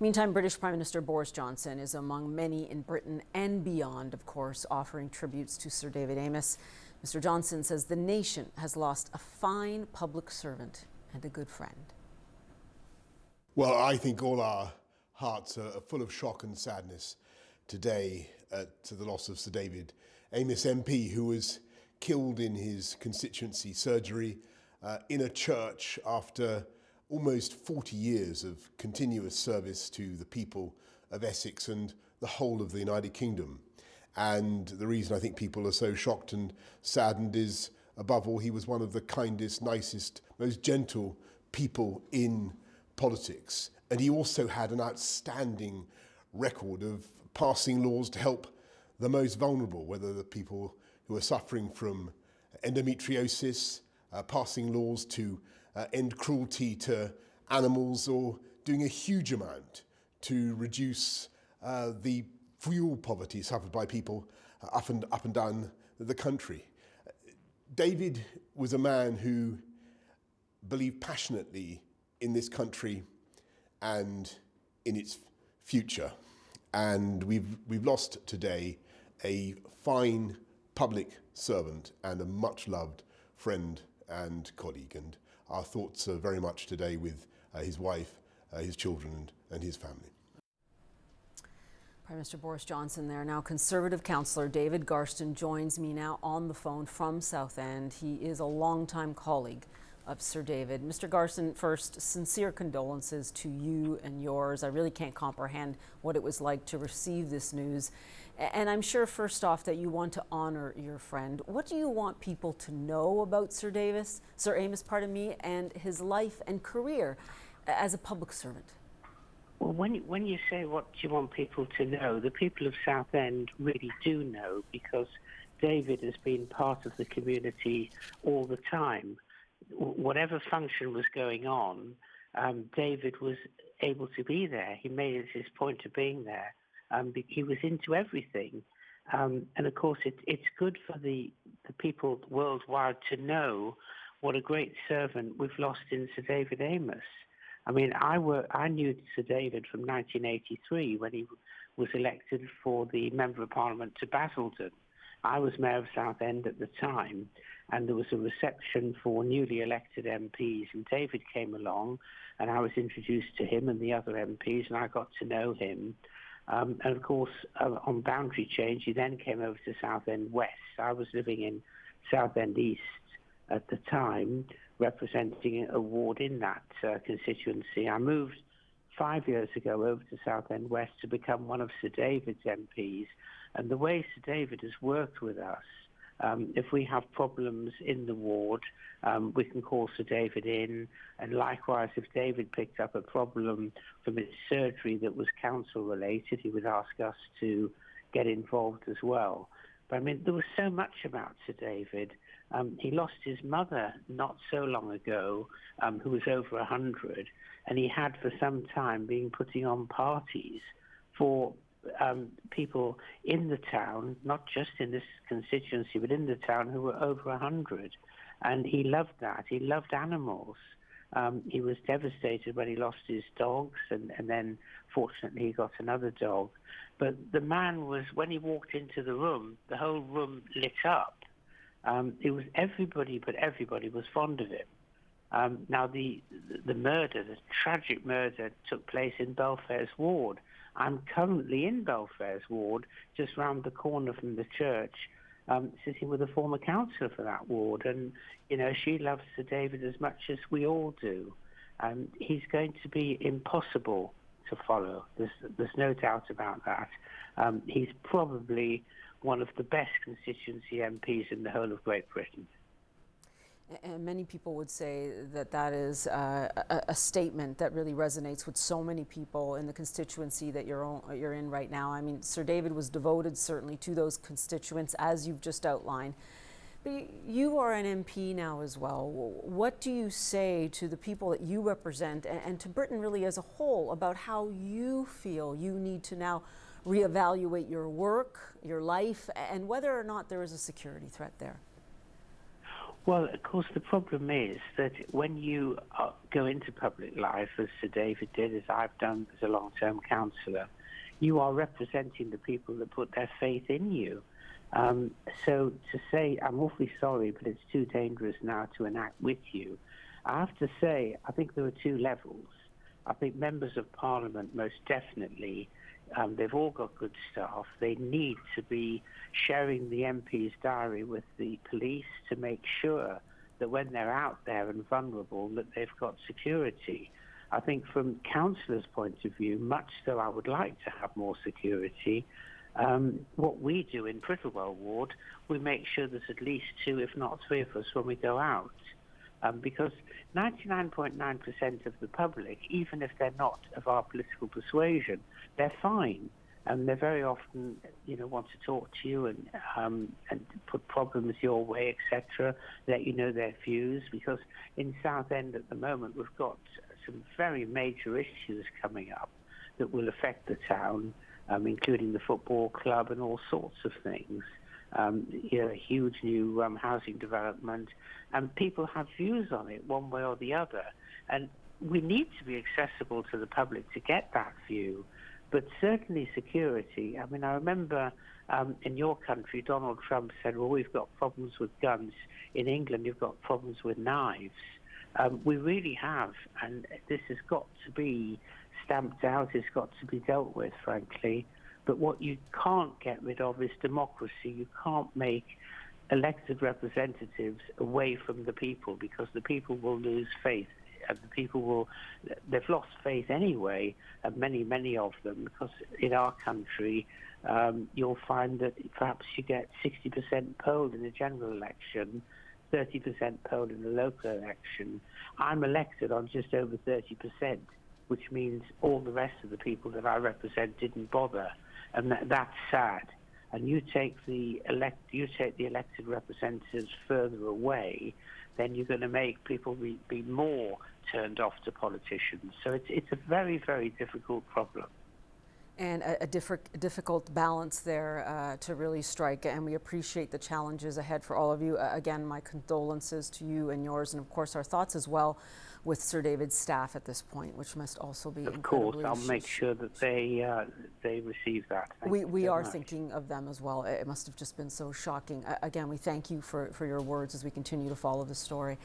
Meantime, British Prime Minister Boris Johnson is among many in Britain and beyond, of course, offering tributes to Sir David Amess. Mr. Johnson says the nation has lost a fine public servant and a good friend. Well, I think all our hearts are full of shock and sadness today to the loss of Sir David Amess MP, who was killed in his constituency surgery in a church after almost 40 years of continuous service to the people of Essex and the whole of the United Kingdom. And the reason I think people are so shocked and saddened is, above all, he was one of the kindest, nicest, most gentle people in politics. And he also had an outstanding record of passing laws to help the most vulnerable, whether the people who are suffering from endometriosis, passing laws to end cruelty to animals, or doing a huge amount to reduce the fuel poverty suffered by people up and down the country. David was a man who believed passionately in this country and in its future. And we've lost today a fine public servant and a much loved friend and colleague. And our thoughts are very much today with his wife, his children and his family. Prime Minister Boris Johnson there. Now, Conservative councillor David Garston joins me now on the phone from Southend. He is a longtime colleague of Sir David. Mr. Garston, first, sincere condolences to you and yours. I really can't comprehend what it was like to receive this news. And I'm sure, first off, that you want to honour your friend. What do you want people to know about Sir Amess, and his life and career as a public servant? Well, when you say what do you want people to know, the people of Southend really do know, because David has been part of the community all the time. Whatever function was going on, David was able to be there. He made it his point of being there. He was into everything. And of course, it's good for the people worldwide to know what a great servant we've lost in Sir David Amess. I mean, I knew Sir David from 1983 when he was elected for the Member of Parliament to Basildon. I was Mayor of Southend at the time, and there was a reception for newly elected MPs, and David came along, and I was introduced to him and the other MPs, and I got to know him. And of course, on boundary change, he then came over to Southend West. I was living in Southend East at the time, representing a ward in that constituency. I moved 5 years ago over to Southend West to become one of Sir David's MPs. And the way Sir David has worked with us, if we have problems in the ward, we can call Sir David in. And likewise, if David picked up a problem from his surgery that was council-related, he would ask us to get involved as well. But I mean, there was so much about Sir David. He lost his mother not so long ago, who was over 100, and he had for some time been putting on parties for people in the town, not just in this constituency, but in the town, who were over 100. And he loved that. He loved animals. He was devastated when he lost his dogs, and then fortunately he got another dog. But the man was, when he walked into the room, the whole room lit up. It was everybody, but everybody was fond of him. Now, the tragic murder took place in Belfair's ward. I'm currently in Belfair's ward, just round the corner from the church, sitting with a former councillor for that ward. And, you know, she loves Sir David as much as we all do. He's going to be impossible to follow. There's no doubt about that. He's probably one of the best constituency MPs in the whole of Great Britain. And many people would say that that is a statement that really resonates with so many people in the constituency that you're in right now. I mean, Sir David was devoted certainly to those constituents, as you've just outlined. But you are an MP now as well. What do you say to the people that you represent and to Britain really as a whole about how you feel you need to now reevaluate your work, your life, and whether or not there is a security threat there? Well, of course, the problem is that when you go into public life, as Sir David did, as I've done as a long-term councillor, you are representing the people that put their faith in you. So to say, I'm awfully sorry, but it's too dangerous now to enact with you, I have to say, I think there are two levels. I think members of Parliament, most definitely, they've all got good staff. They need to be sharing the MP's diary with the police to make sure that when they're out there and vulnerable, that they've got security. I think from councillors' point of view, much though I would like to have more security, what we do in Prittlewell Ward, we make sure there's at least 2, if not 3 of us when we go out. Because 99.9% of the public, even if they're not of our political persuasion, they're fine. And they very often, want to talk to you and put problems your way, etc., let you know their views. Because in Southend at the moment, we've got some very major issues coming up that will affect the town, including the football club and all sorts of things. A huge new housing development, and people have views on it one way or the other. And we need to be accessible to the public to get that view. But certainly security. I mean, I remember in your country, Donald Trump said, well, we've got problems with guns. In England, you've got problems with knives. We really have, and this has got to be stamped out. It's got to be dealt with, frankly. But what you can't get rid of is democracy. You can't make elected representatives away from the people, because the people will lose faith. And the people they've lost faith anyway, and many of them, because in our country, you'll find that perhaps you get 60% polled in a general election, 30% polled in a local election. I'm elected on just over 30%, which means all the rest of the people that I represent didn't bother. And that's sad. And you take the elected representatives further away, then you're going to make people be more turned off to politicians. So it's a very, very difficult problem. And a difficult balance there to really strike, and we appreciate the challenges ahead for all of you. Again, my condolences to you and yours, and of course our thoughts as well with Sir David's staff at this point, which must also be of course. I'll make sure that they receive that. We are thinking of them as well. It must have just been so shocking. Again, we thank you for your words as we continue to follow the story.